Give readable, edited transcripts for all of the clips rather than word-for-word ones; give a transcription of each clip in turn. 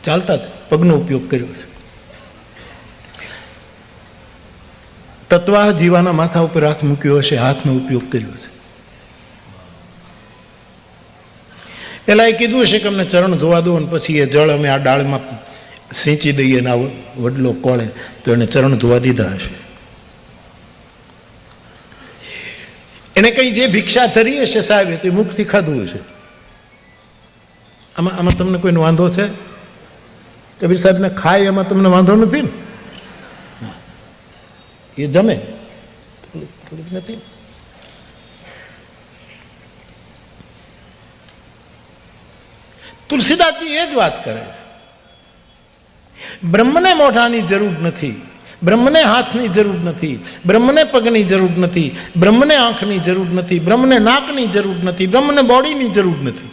ચાલતા જ પગનો ઉપયોગ કર્યો છે. તત્વા જીવાના માથા ઉપર હાથ મૂક્યો હશે, હાથનો ઉપયોગ કર્યો છે. પેલા એ કીધું હશે કે અમને ચરણ ધોવા દો, અને પછી એ જળ અમે આ ડાળમાં સિંચી દઈએ ને આ વડલો કોળે, તો એને ચરણ ધોવા દીધા હશે. એને કઈ જે ભિક્ષા ધરી હશે સાહેબ તે મુખથી ખાધું હશે. આમાં તમને કોઈનો વાંધો છે? કબીર સાહેબને ખાય એમાં તમને વાંધો નથી ને? એ જમે થોડીક નથી. તુલસીદાસજી એ જ વાત કરે છે. બ્રહ્મને મોઢાની જરૂર નથી, બ્રહ્મને હાથની જરૂર નથી, બ્રહ્મને પગની જરૂર નથી, બ્રહ્મને આંખની જરૂર નથી, બ્રહ્મને નાકની જરૂર નથી, બ્રહ્મને બોડીની જરૂર નથી.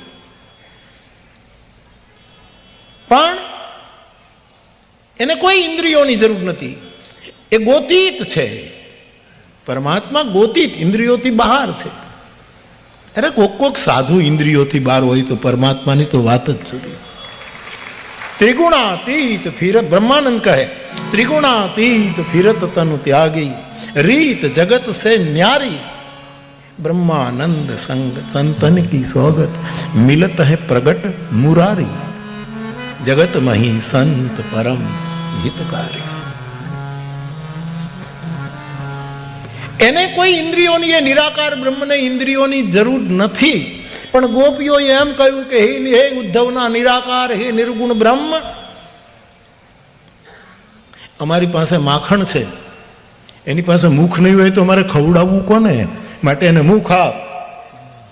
પણ એને કોઈ ઇન્દ્રિયોની જરૂર નથી. એ ગોતીત છે. પરમાત્મા ગોતીત, ઇન્દ્રિયોથી બહાર છે. અરે કોક સાધુ ઇન્દ્રિયોથી બહાર હોય તો પરમાત્માની તો વાત જ જુદી. ત્રિગુણાતીત ફિરત, બ્રહ્માનંદ કહે ત્રિગુણાતીત ફિરત તન ત્યાગી, રીત જગત સે ન્યારી, બ્રહ્માનંદ સંગ સંતન કી સોગત, મિલત હૈ પ્રગટ મુરારી, જગત મહી સંત પરમ હિતકારી. એને કોઈ ઇન્દ્રિયોની, એ નિરાકાર બ્રહ્મને ઇન્દ્રિયોની જરૂર નથી. પણ ગોપીઓએ એમ કહ્યું કે હે ઉદ્ધવના નિરાકાર, હે નિર્ગુણ બ્રહ્મ, અમારી પાસે માખણ છે, એની પાસે મુખ નહીં હોય તો અમારે ખવડાવવું કોને? માટે એને મુખ આપ,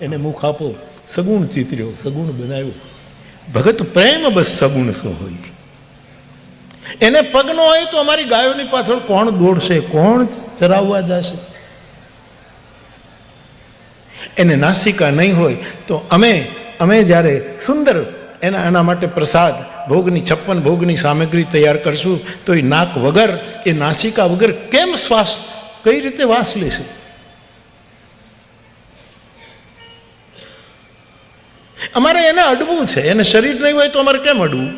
એને મુખ આપો. સગુણ ચિતર્યો, સગુણ બનાવ્યો. ભગત પ્રેમ બસ સગુણ સો હોય. એને પગ ન હોય તો અમારી ગાયોની પાછળ કોણ દોડશે, કોણ ચરાવવા જશે? એને નાસિકા નહીં હોય તો અમે જ્યારે સુંદર એના માટે પ્રસાદ, ભોગની 56 ભોગની સામગ્રી તૈયાર કરશું તો એ નાક વગર, એ નાસિકા વગર કેમ શ્વાસ, કઈ રીતે વાસ લેશે? અમારે એને અડવું છે. એને શરીર નહીં હોય તો અમારે કેમ અડવું?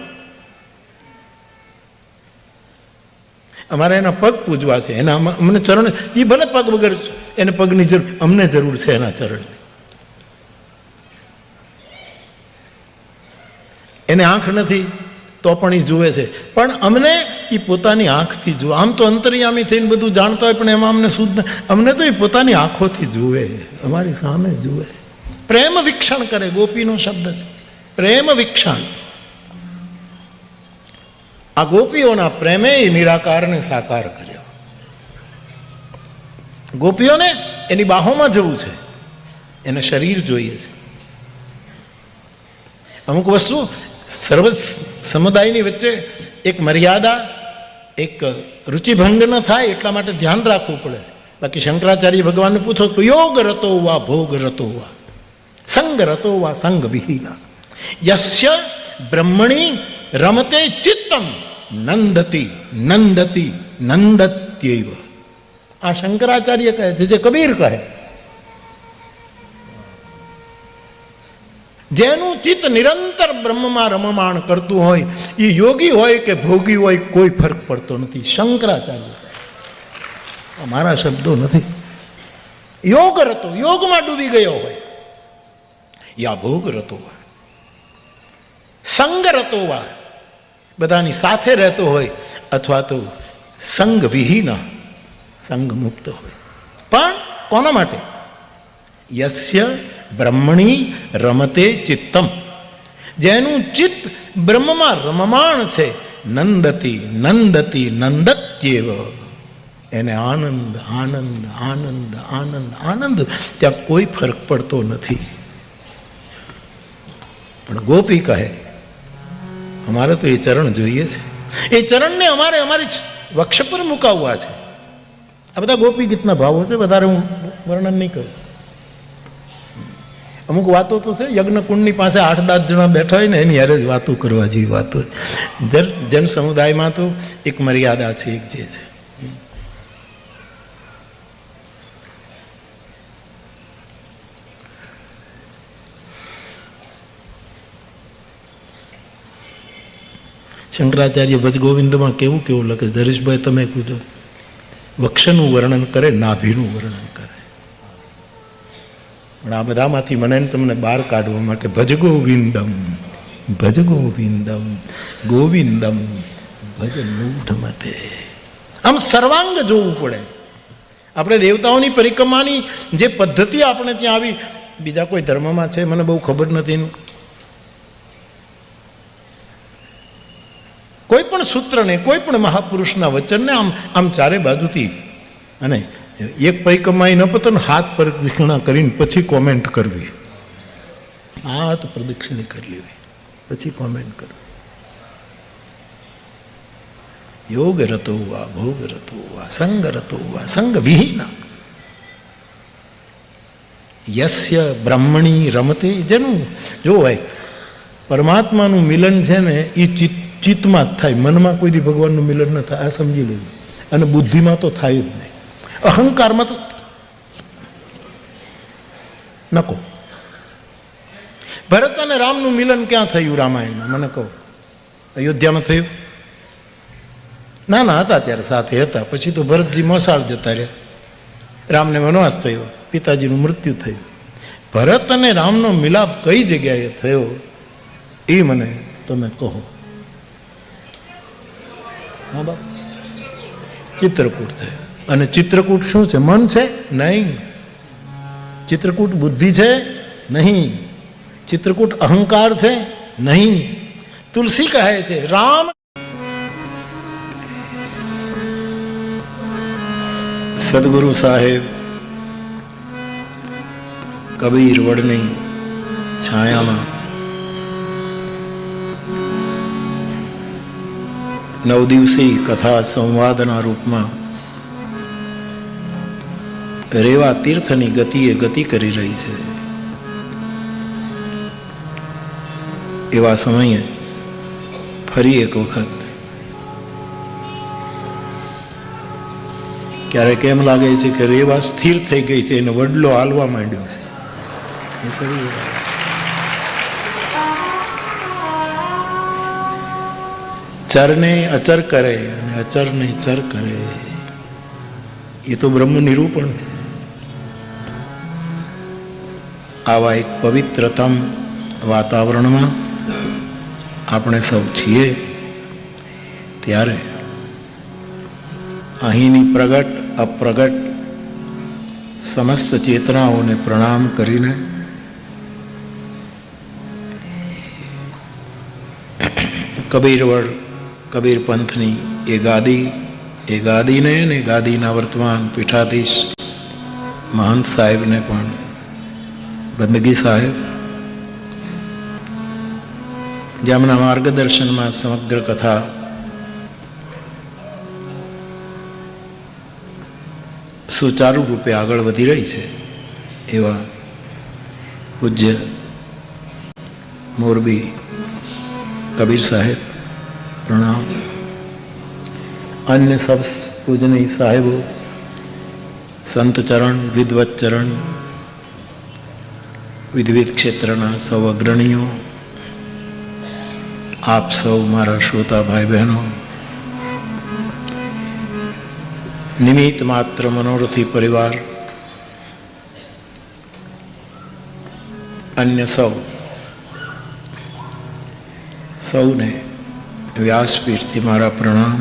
અમારે એના પગ પૂજવા છે, એના અમને ચરણ, એ ભલે પગ વગર એને પગની જરૂર, અમને જરૂર છે એના ચરણની. એને આંખ નથી તો પણ એ જુએ છે, પણ અમને એ પોતાની આંખથી જુએ. આમ તો અંતર્યામી થઈને બધું જાણતા હોય, પણ એમાં અમને શુદ્ધ, અમને તો એ પોતાની આંખોથી જુએ, અમારી સામે જુએ. પ્રેમ વીક્ષણ કરે, ગોપીનો શબ્દ છે પ્રેમ વીક્ષણ. આ ગોપીઓના પ્રેમે એ નિરાકારને સાકાર કર્યો. ગોપીઓને એની બાહોમાં જવું છે, એને શરીર જોઈએ છે. અમુક વસ્તુ સર્વ સમુદાયની વચ્ચે એક મર્યાદા, એક રુચિભંગ ન થાય એટલા માટે ધ્યાન રાખવું પડે. બાકી શંકરાચાર્ય ભગવાનને પૂછો તો યોગ રતો વા ભોગ રતો વા સંગ રતો વા સંગ વિહીના, યસ્ય બ્રહ્મણી રમતે ચિત્તમ નંદતી નંદતી નંદત્યૈવ. આ શંકરાચાર્ય કહે છે, જે કબીર કહે. જેનું ચિત્ત નિરંતર બ્રહ્મમાં રમમાણ કરતું હોય, એ યોગી હોય કે ભોગી હોય કોઈ ફરક પડતો નથી. શંકરાચાર્ય, મારા શબ્દો નથી. યોગ રતો, યોગમાં ડૂબી ગયો હોય, યા ભોગ રતો હોય, સંગ રતો હોય, બધાની સાથે રહેતો હોય, અથવા તો સંગ વિહીના, સંગ મુક્ત હોય. પણ કોના માટે? યસ્ય બ્રહ્મણી રમતે ચિત્તમ, જેનું ચિત્ત બ્રહ્મમાં રમમાણ છે, નંદતી નંદતી નંદત્યેવ, એને આનંદ આનંદ આનંદ આનંદ આનંદ, ત્યાં કોઈ ફરક પડતો નથી. પણ ગોપી કહે અમારે તો એ ચરણ જોઈએ છે. એ ચરણને અમારે અમારી વક્ષ પર મુકાવવા છે. આ બધા ગોપી ગીતના ભાવો છે, વધારે હું વર્ણન નહીં કરું. અમુક વાતો તો છે, યજ્ઞકુંડની પાસે 8-10 જણા બેઠા હોય ને એની હારે જ વાતો કરવા જેવી વાતો. જન સમુદાયમાં તો એક મર્યાદા છે, એક જે છે. શંકરાચાર્ય ભજ ગોવિંદમાં કેવું કેવું લખે છે, હરીશભાઈ તમે કૂદો, વક્ષનું વર્ણન કરે, નાભીનું વર્ણન કરે. પણ આ બધામાંથી મને તમને બહાર કાઢવા માટે ભજ ગોવિંદમ, ભજ ગોવિંદમ, ગોવિંદમ ભજ મૂઢમતે. આમ સર્વાંગ જોવું પડે. આપણે દેવતાઓની પરિક્રમાની જે પદ્ધતિ આપણે ત્યાં આવી, બીજા કોઈ ધર્મમાં છે મને બહુ ખબર નથી. કોઈ પણ સૂત્રને, કોઈ પણ મહાપુરુષના વચનને આમ આમ ચારે બાજુથી, અને એક પરિક્રમા ન પતો ને હાથ પ્રદક્ષિણા કરીને પછી કોમેન્ટ કરવી, હાથ પ્રદક્ષિણા કરી લેવી પછી કોમેન્ટ કરવી. યોગ રતો વા ભોગ રતો વા સંગ રતો વા સંગ વિહીન યસ્ય બ્રહ્મણી રમતે જનું. જો ભાઈ પરમાત્માનું મિલન છે ને એ ચિત્તમાં જ થાય, મનમાં કોઈ દી ભગવાનનું મિલન ન થાય, આ સમજી લેવું. અને બુદ્ધિમાં તો થાય જ નહીં, અહંકારમાં તો નકો. ભરત અને રામનું મિલન ક્યાં થયું રામાયણમાં મને કહો? અયોધ્યામાં થયું? નાના હતા ત્યારે સાથે હતા, પછી તો ભરતજી મોસાળ જતા રહ્યા, રામને વનવાસ થયો, પિતાજીનું મૃત્યુ થયું. ભરત અને રામનો મિલાપ કઈ જગ્યાએ થયો એ મને તમે કહો. હા બાપ, ચિત્રકૂટ થયો. અને ચિત્રકૂટ શું છે? મન છે? નહીં. ચિત્રકૂટ બુદ્ધિ છે? નહીં. ચિત્રકૂટ અહંકાર છે? નહીં. તુલસી કહે છે રામ સદગુરુ સાહેબ કબીર વડની છાયામાં 9 દિવસીય કથા સંવાદના રૂપમાં રેવા તીર્થની ગતિએ ગતિ કરી રહી છે. એવા સમયે ફરી એક વખત ક્યારેક એમ લાગે છે કે રેવા સ્થિર થઈ ગઈ છે, એને વડલો હાલવા માંડ્યો છે. ચરને અચર કરે અને અચરને ચર કરે, એ તો બ્રહ્મ નિરૂપણ છે. આવા એક પવિત્રતમ વાતાવરણમાં આપણે સૌ છીએ ત્યારે અહીંની પ્રગટ અપ્રગટ સમસ્ત ચેતનાઓને પ્રણામ કરીને કબીર પંથની એ ગાદીને ને ગાદીના વર્તમાન પીઠાધીશ મહંત સાહેબને પણ બંદગી સાહેબ, જેમના માર્ગદર્શનમાં સમગ્ર કથા સુચારુ રૂપે આગળ વધી રહી છે, એવા પૂજ્ય મોરબી કબીર સાહેબ પ્રણામ. અન્ય સબ પૂજનીય સાહેબો, સંત ચરણ, વિદવત ચરણ, વિવિધ ક્ષેત્રના સૌ અગ્રણીઓ, આપ સૌ મારા શ્રોતા ભાઈ બહેનો, નિમિત્ત માત્ર મનોરથી પરિવાર, અન્ય સૌને વ્યાસપીઠથી મારા પ્રણામ.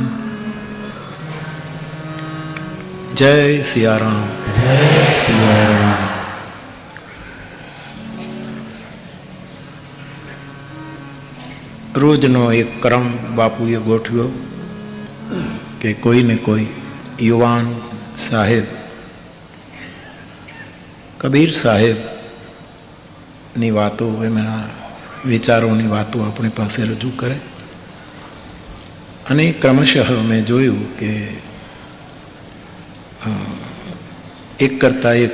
જય સિયારામ, જય સિયારામ. રોજનો એક ક્રમ બાપુએ ગોઠવ્યો કે કોઈને કોઈ યુવાન સાહેબ કબીર સાહેબની વાતો, એમના વિચારોની વાતો આપણી પાસે રજૂ કરે. અને ક્રમશઃ મેં જોયું કે એક કરતાં એક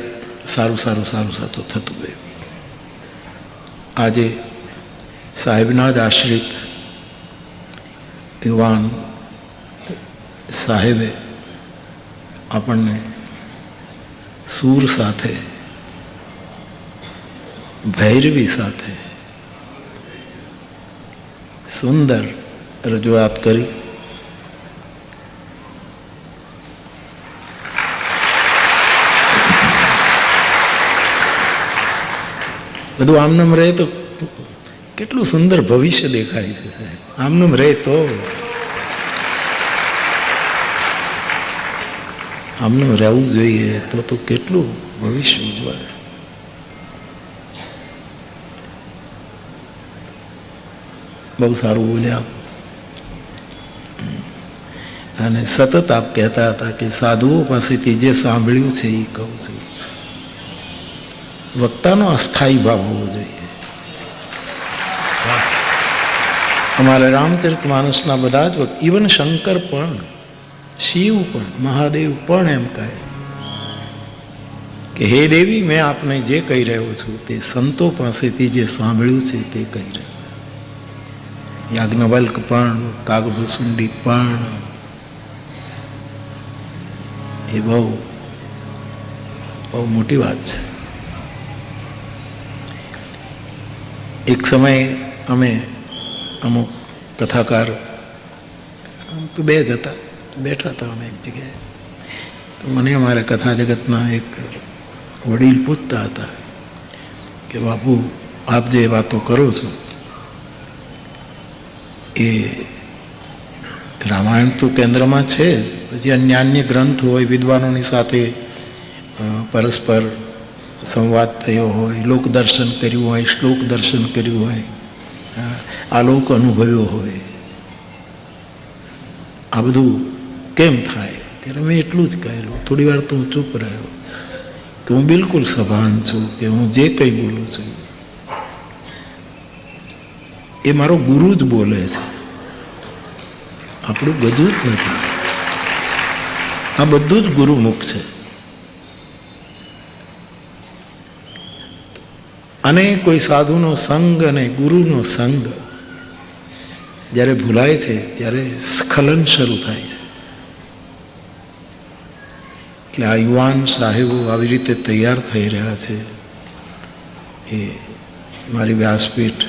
સારું થતું ગયું. આજે સાહેબના જ આશ્રિત યુવાન સાહેબે આપણને સૂર સાથે, ભૈરવી સાથે સુંદર રજૂઆત કરી. બધું આમનામ રહે તો કેટલું સુંદર ભવિષ્ય દેખાય છે સાહેબ. આમનામ રહે તો આમનામ રહેવું જોઈએ તો કેટલું ભવિષ્ય ઉજવાય. બહુ સારું બોલ્યા. અને સતત આપ કહેતા હતા કે સાધુઓ પાસેથી જે સાંભળ્યું છે એ કહું છું. વક્તાનો અસ્થાયી ભાવ હોવો જોઈએ. અમારે રામચરિત માનસના બધા જ વક્તા, ઇવન શંકર પણ, શિવ પણ, મહાદેવ પણ એમ કહે કે હે દેવી, મેં આપને જે કહી રહ્યો છું તે સંતો પાસેથી જે સાંભળ્યું છે તે કહી રહ્યો. યાજ્ઞવલ્ક પણ, કાગભૂસુંડી પણ, એ બહુ બહુ મોટી વાત છે. એક સમયે અમે અમુક કથાકાર તો બે જ હતા, બેઠા હતા અમે એક જગ્યાએ. તો મને અમારા કથા જગતના એક વડીલ પૂછતા હતા કે બાપુ, આપ જે વાતો કરો છો એ રામાયણ તો કેન્દ્રમાં છે જ, પછી અન્ય ગ્રંથ હોય, વિદ્વાનોની સાથે પરસ્પર સંવાદ થયો હોય, લોક દર્શન કર્યું હોય, શ્લોક દર્શન કર્યું હોય, આલોક અનુભવ્યો હોય, આ બધું કેમ થાય? ત્યારે મેં એટલું જ કહેલું. થોડી વાર તો હું ચૂપ રહ્યો કે હું બિલકુલ સભાન છું, કે હું જે કંઈ બોલું છું એ મારો ગુરુ જ બોલે છે, આપણું બધું જ નથી. આ બધું જ ગુરુમુખ છે. અને કોઈ સાધુનો સંગ અને ગુરુનો સંગ જ્યારે ભૂલાય છે ત્યારે સ્ખલન શરૂ થાય છે. એટલે આ યુવાન સાહેબો આવી રીતે તૈયાર થઈ રહ્યા છે એ મારી વ્યાસપીઠ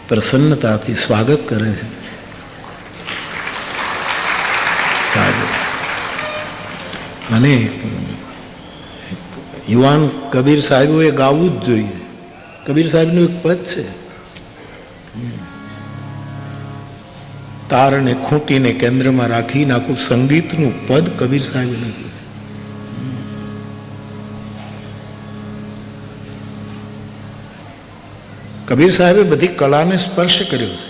પ્રસન્નતાથી સ્વાગત કરે છે. અને યુવાન કબીર સાહેબોએ ગાવું જ જોઈએ. કબીર સાહેબનું એક પદ છે, તારને ખૂંટીને કેન્દ્રમાં રાખીને આખું સંગીતનું પદ કબીર સાહેબે લખ્યું છે. કબીર સાહેબે બધી કલાને સ્પર્શ કર્યો છે,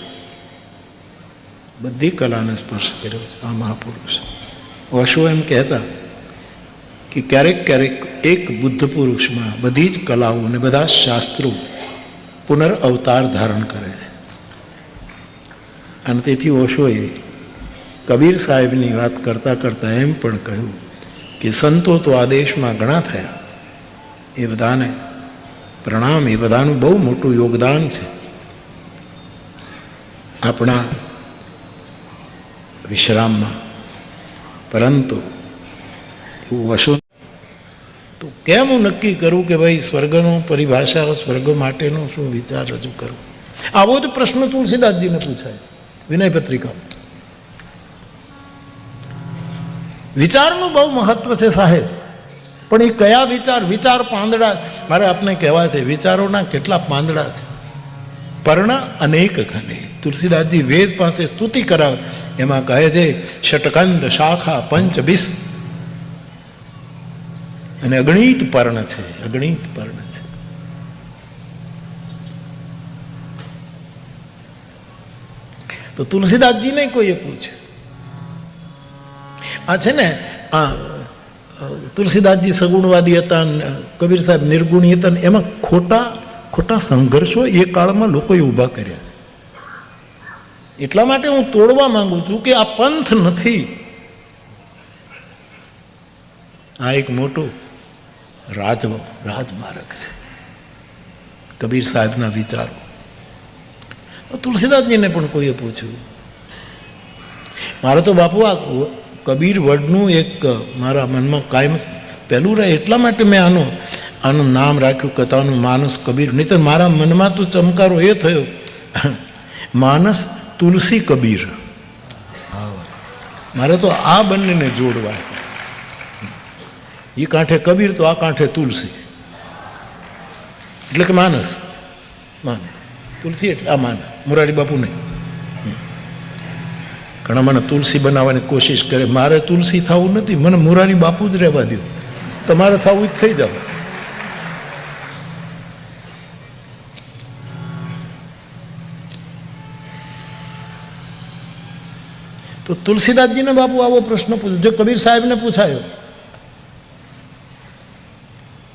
બધી કલાને સ્પર્શ કર્યો છે આ મહાપુરુષ. ઓશો એમ કહેતા કે ક્યારેક ક્યારેક એક બુદ્ધ પુરુષમાં બધી જ કલાઓ અને બધા જ શાસ્ત્રો પુનર્અવતાર ધારણ કરે છે. અને તેથી ઓશોએ કબીર સાહેબની વાત કરતાં કરતાં એમ પણ કહ્યું કે સંતો તો આ દેશમાં ઘણા થયા, એ બધાને પ્રણામ, એ બધાનું બહુ મોટું યોગદાન છે આપણા વિશ્રામમાં. પરંતુ એવું વશો તો કેમ હું નક્કી કરું કે ભાઈ સ્વર્ગનો પરિભાષા, સ્વર્ગ માટેનો શું વિચાર રજૂ કરું? આવો જ પ્રશ્ન તુલસીદાસજીને પૂછાય વિનય પત્રિકા. વિચારનું બહુ મહત્વ છે સાહેબ, પણ એ કયા વિચાર? વિચાર પાંદડા. મારે આપને કહેવા છે વિચારોના કેટલા પાંદડા છે. પર્ણ અનેક ઘને. તુલસીદાસજી વેદ પાસે સ્તુતિ કરાવે, એમાં કહે છે ષટકંદ શાખા પંચબીસ, અને અગણિત પર્ણ છે, અગણિત પર્ણ છે. તો તુલસીદાસજીને કોઈએ પૂછ્યું, આ છે ને આ તુલસીદાસજી સગુણવાદી હતા, કબીર સાહેબ નિર્ગુણી હતા, એમાં ખોટા સંઘર્ષો એ કાળમાં લોકોએ ઊભા કર્યા છે. એટલા માટે હું તોડવા માંગુ છું કે આ પંથ નથી, આ એક મોટું રાજમાર્ગ છે. કબીર સાહેબના વિચારો. તુલસીદાસજીને પણ કોઈએ પૂછ્યું. મારે તો બાપુ આ કબીર વર્ડનું એક મારા મનમાં કાયમ પહેલું રહે, એટલા માટે મેં આનું નામ રાખ્યું કથાનું માનસ કબીર. નહીં તો મારા મનમાં તો ચમકારો એ થયો, માનસ તુલસી કબીર, મારે તો આ બંનેને જોડવા. એ કાંઠે કબીર તો આ કાંઠે તુલસી, એટલે કે માનસ. તુલસી એટલે આ માનસ, મોરારી બાપુ નહીં. ઘણા મને તુલસી બનાવવાની કોશિશ કરે, મારે તુલસી થવું નથી, મને મોરારી બાપુ જ રહેવા દો, તમારે થવું જ થઈ જાવ. તો તુલસીદાસજીને બાપુ આવો પ્રશ્ન પૂછ્યો, જો કબીર સાહેબને પૂછાયો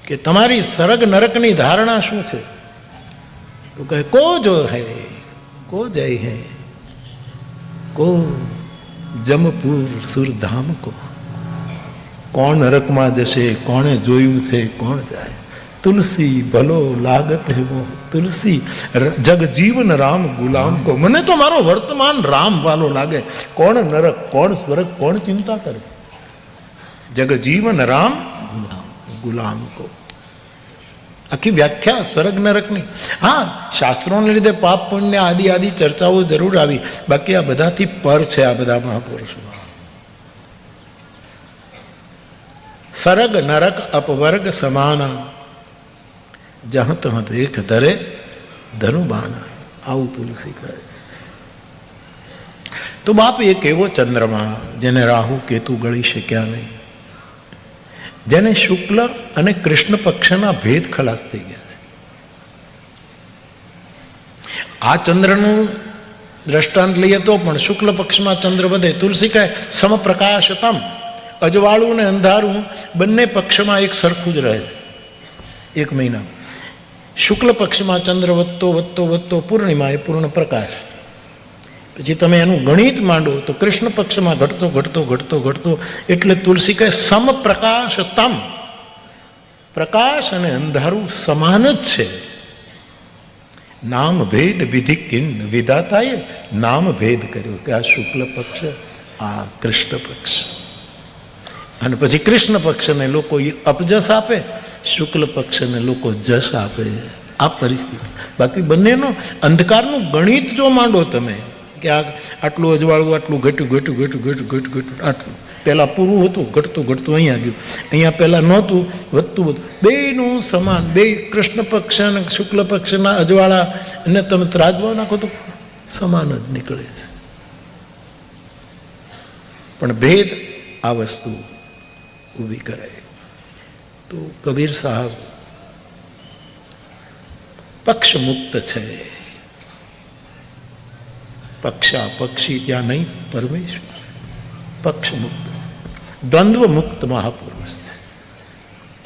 કે તમારી સરગ નરકની ધારણા શું છે? તો કહે કો જો હૈ કો જય હૈ કો જમપુર સુરધામ કો. કોણ નરકમાં જશે, કોણે જોયું છે, કોણ જાય? તુલસી ભલો લાગત હે વો તુલસી જગ જીવન રામ ગુલામ કો. મને તો મારો વર્તમાન રામ વાલો લાગે, કોણ નરક, કોણ સ્વર્ગ, કોણ ચિંતા કરે? જગ જીવન રામ ગુલામ કો. આખી વ્યાખ્યા સ્વર્ગ નરકની. હા, શાસ્ત્રોને લીધે પાપ પુણ્ય આદિ આદિ ચર્ચાઓ જરૂર આવી, બાકી આ બધાથી પર છે આ બધા મહાપુરુષો. સરગ નરક અપવર્ગ સમાના જહ તહ દેખ ધરે ધનુબાના. આવું તુલસી કહે. તો બાપ એક એવો ચંદ્રમા જેને રાહુ કેતુ ગળી શક્યા નહીં, જેને શુક્લ અને કૃષ્ણ પક્ષના ભેદ ખલાસ થઈ ગયા છે. આ ચંદ્રનું દ્રષ્ટાંત લઈએ તો પણ શુક્લ પક્ષમાં ચંદ્ર વધે. તુલસી કહે સમપ્રકાશતમ, અજવાળું ને અંધારું બંને પક્ષમાં એક સરખું જ રહે છે એક મહિના. શુક્લ પક્ષમાં ચંદ્ર વધતો વધતો વધતો પૂર્ણિમા એ પૂર્ણ પ્રકાશ. પછી તમે એનું ગણિત માંડો તો કૃષ્ણ પક્ષમાં ઘટતો ઘટતો ઘટતો ઘટતો, એટલે તુલસી કહે સમપ્રકાશતમ. પ્રકાશ અને અંધારું સમાન જ છે. નામ ભેદ વિધિ કિન્ન વિધાતાએ નામ ભેદ કર્યો કે આ શુક્લ પક્ષ, આ કૃષ્ણ પક્ષ. અને પછી કૃષ્ણ પક્ષને લોકો અપજસ આપે, શુક્લ પક્ષને લોકો જસ આપે. આ પરિસ્થિતિ. બાકી બંનેનો અંધકારનું ગણિત જો માંડો તમે કે આ આટલું અજવાળું આટલું ઘટ્યું ઘટ્યું ઘટ્યું ઘટ્યું ઘટ્યું ઘટ્યું આટલું પહેલાં પૂરું હતું, ઘટતું ઘટતું અહીંયા ગયું, અહીંયા પહેલાં નહોતું, વધતું વધતું. બેયનું સમાન, બે કૃષ્ણ પક્ષ અને શુક્લ પક્ષના અજવાળા અને તમે ત્રાજવા નાખો તો સમાન જ નીકળે છે. પણ ભેદ આ વસ્તુ ઊભી કરે. તો કબીર સાહેબ પક્ષ મુક્ત છે. પક્ષા પક્ષી ત્યાં નહીં, પરમેશ્વર પક્ષ મુક્ત, દ્વંદ્વ મુક્ત મહાપુરુષ છે.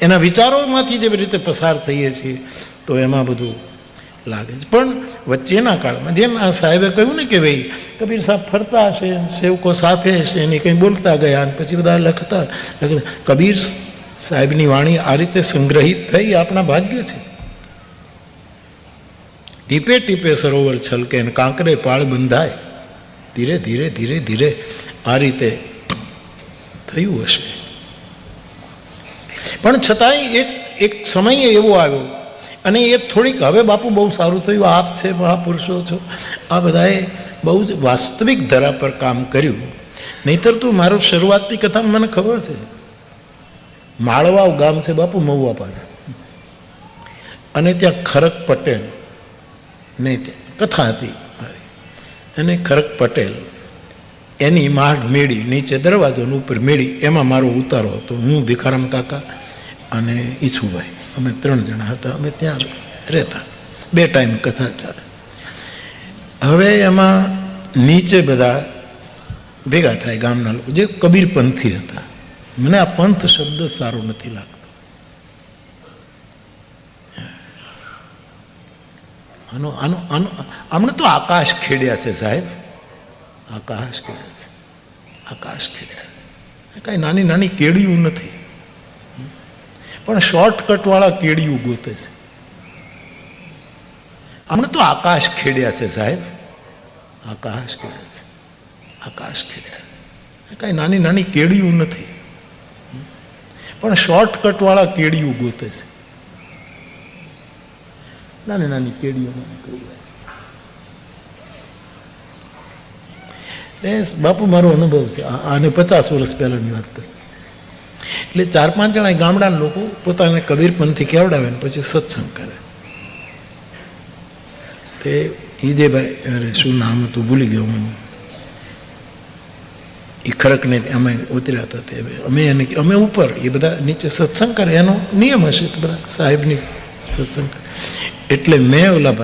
એના વિચારોમાંથી જેવી રીતે પસાર થઈએ છીએ તો એમાં બધું લાગે છે. પણ વચ્ચેના કાળમાં જેમ આ સાહેબે કહ્યું ને કે ભાઈ કબીર સાહેબ ફરતા હશે, સેવકો સાથે હશે, એની કંઈ બોલતા ગયા અને પછી બધા લખતા. કબીર સાહેબની વાણી આ રીતે સંગ્રહિત થઈ આપણા ભાગ્ય છે. ટીપે ટીપે સરોવર છલકે અને કાંકરે પાળ બંધાય, ધીરે ધીરે ધીરે ધીરે આ રીતે થયું હશે. પણ છતાંય એક સમય એવો આવ્યો અને એ થોડીક, હવે બાપુ બહુ સારું થયું, આપ છે મહાપુરુષો છો, આ બધાએ બહુ જ વાસ્તવિક ધરા પર કામ કર્યું. નહીતર તો મારું શરૂઆતની કથામાં મને ખબર છે, માળવાવ ગામ છે બાપુ મહુવા પાસે, અને ત્યાં ખરક પટેલ ને કથા હતી અને ખરક પટેલ એની માઢ મેળી, નીચે દરવાજો ઉપર મેળી, એમાં મારો ઉતારો હતો. હું ભીખારામ કાકા અને ઈછુભાઈ, અમે 3 જણા હતા. અમે ત્યાં રહેતા, 2 ટાઈમ કથા ચાલે. હવે એમાં નીચે બધા ભેગા થાય ગામના લોકો જે કબીર પંથી હતા. મને આ પંથ શબ્દ સારો નથી લાગતો. આમને તો આકાશ ખેડ્યા છે સાહેબ, આકાશ ખેડ્યા છે, આકાશ ખેડ્યા. કાંઈ નાની નાની કેડિયું નથી, પણ શોર્ટકટ વાળા કેડિયું ગોતે છે. આમને તો આકાશ ખેડ્યા છે સાહેબ, આકાશ ખેડ્યા છે, આકાશ ખેડ્યા. કાંઈ નાની નાની કેડિયું નથી, પણ શોર્ટકટ વાળા કેડિયું ગોતે છે. નાની નાની કેડીઓ એ બાપુ મારો અનુભવ છે, આને 50 વર્ષ પહેલાંની વાત કરી. એટલે 4-5 જણા ગામડાના લોકો પોતાને કબીરપંથી કેવડાવે ને પછી સત્સંગ કરે. તે હિજેભાઈ, અરે શું નામ હતું ભૂલી ગયો મને, એ ખરકને અમે ઉતર્યા હતા. તે અમે ઉપર, એ બધા નીચે સત્સંગ કરે, એનો નિયમ હશે તો બધા સાહેબની સત્સંગ કરે. એટલે મેં ઓલા